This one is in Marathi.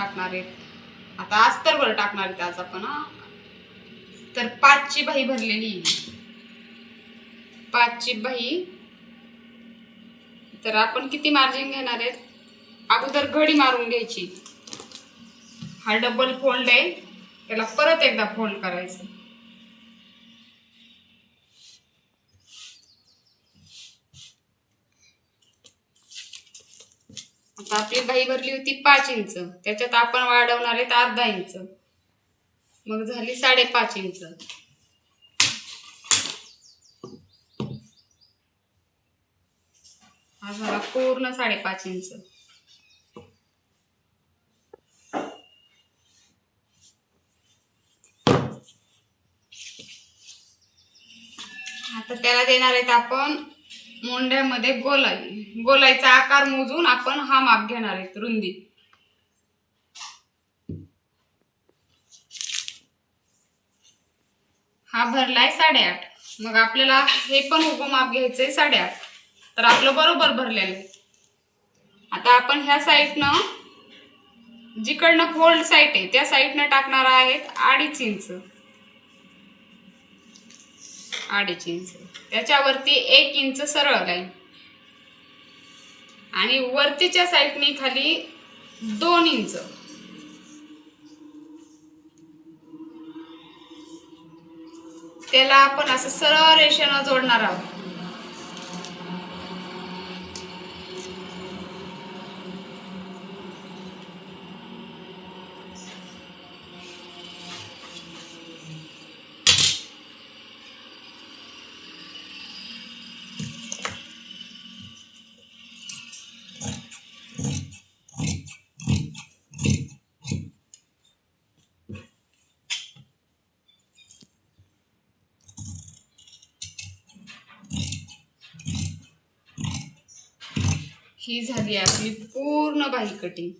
टाकणार आहेत. आता अस्तरवर टाकणार आहेत आज आपण. तर 5ची बाही भरलेली, 5ची बाही. तर आपण किती मार्जिन घेणार आहेत, अगोदर घडी मारून घ्यायची. हा डबल फोल्ड आहे, त्याला परत एकदा फोल्ड करायचं. आता आपली बाही भरली होती 5 इंच, त्याच्यात आपण वाढवणार आहेत अर्धा इंच, मग झाली 5.5 इंच. हा झाला पूर्ण 5.5 इंच. आता त्याला देणार आहेत आपण मोंढ्यामध्ये गोलाई. गोलाईचा आकार मोजून आपण हा माप घेणार आहेत, रुंदी. हा भरलाय 8.5, मग आपल्याला हे पण उभं माप घ्यायचंय 8.5. तर आपलं बरोबर भरलेलं आहे. आता आपण ह्या साईडनं, जिकडनं फोल्ड साईड आहे त्या साईडनं टाकणार आहेत 2.5 इंच. 2.5 इंच, त्याच्यावरती 1 इंच सरळ लाईन, आणि वरतीच्या साईडने खाली 2 इंच. त्याला आपण असं सरळ रेषेनं जोडणार आहोत. ही झाली आपली पूर्ण बाही कटिंग.